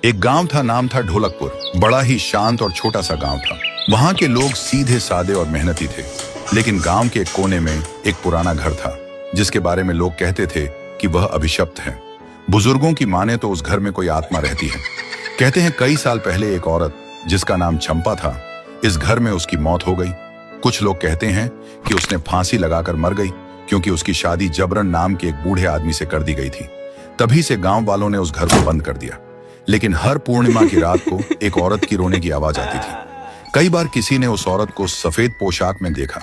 एक गांव था, नाम था ढोलकपुर। बड़ा ही शांत और छोटा सा गांव था। वहां के लोग सीधे सादे और मेहनती थे। लेकिन गांव के एक कोने में एक पुराना घर था, जिसके बारे में लोग कहते थे कि वह अभिशप्त है। बुजुर्गों की माने तो उस घर में कोई आत्मा रहती है। कहते हैं कई साल पहले एक औरत, जिसका नाम चंपा था, इस घर में उसकी मौत हो गई। कुछ लोग कहते हैं कि उसने फांसी लगाकर मर गई, क्योंकि उसकी शादी जबरन नाम के एक बूढ़े आदमी से कर दी गई थी। तभी से गांव वालों ने उस घर को बंद कर दिया। लेकिन हर पूर्णिमा की रात को एक औरत की रोने की आवाज आती थी। कई बार किसी ने उस औरत को सफेद पोशाक में देखा।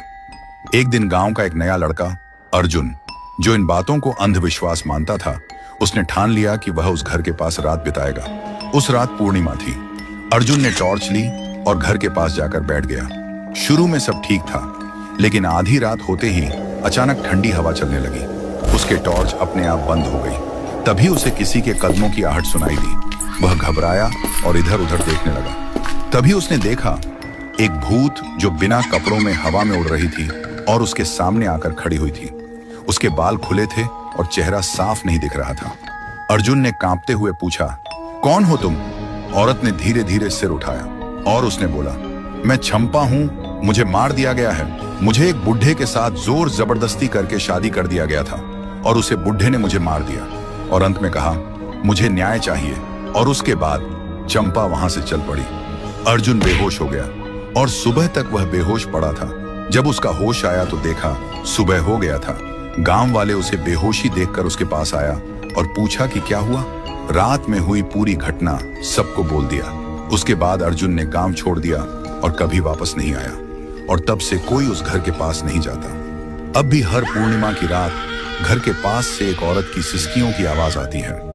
एक दिन गांव का एक नया लड़का अर्जुन, जो इन बातों को अंधविश्वास मानता था, उसने ठान लिया कि वह उस घर के पास रात बिताएगा। उस रात पूर्णिमा थी। अर्जुन ने टॉर्च ली और घर के पास जाकर बैठ गया। शुरू में सब ठीक था, लेकिन आधी रात होते ही अचानक ठंडी हवा चलने लगी। उसके टॉर्च अपने आप बंद हो गई। तभी उसे किसी के कदमों की आहट सुनाई दी। वह घबराया और इधर उधर देखने लगा। तभी उसने देखा एक भूत जो बिना कपड़ों में हवा में उड़ रही थी और उसके सामने आकर खड़ी हुई थी। उसके बाल खुले थे और चेहरा साफ नहीं दिख रहा था। अर्जुन ने कांपते हुए पूछा, कौन हो तुम? औरत ने धीरे धीरे सिर उठाया और उसने बोला, मैं चंपा हूं, मुझे मार दिया गया है। मुझे एक बुढ़े के साथ जोर जबरदस्ती करके शादी कर दिया गया था और उसे बुढ़े ने मुझे मार दिया। और अंत में कहा, मुझे न्याय चाहिए। और उसके बाद चंपा वहां से चल पड़ी। अर्जुन बेहोश हो गया और सुबह तक वह बेहोश पड़ा था। जब उसका होश आया तो देखा सुबह हो गया था। गांव वाले उसे बेहोशी देखकर उसके पास आया और पूछा कि क्या हुआ। रात में हुई पूरी घटना सबको बोल दिया। उसके बाद अर्जुन ने गांव छोड़ दिया और कभी वापस नहीं आया। और तब से कोई उस घर के पास नहीं जाता। अब भी हर पूर्णिमा की रात घर के पास से एक औरत की सिसकियों की आवाज आती है।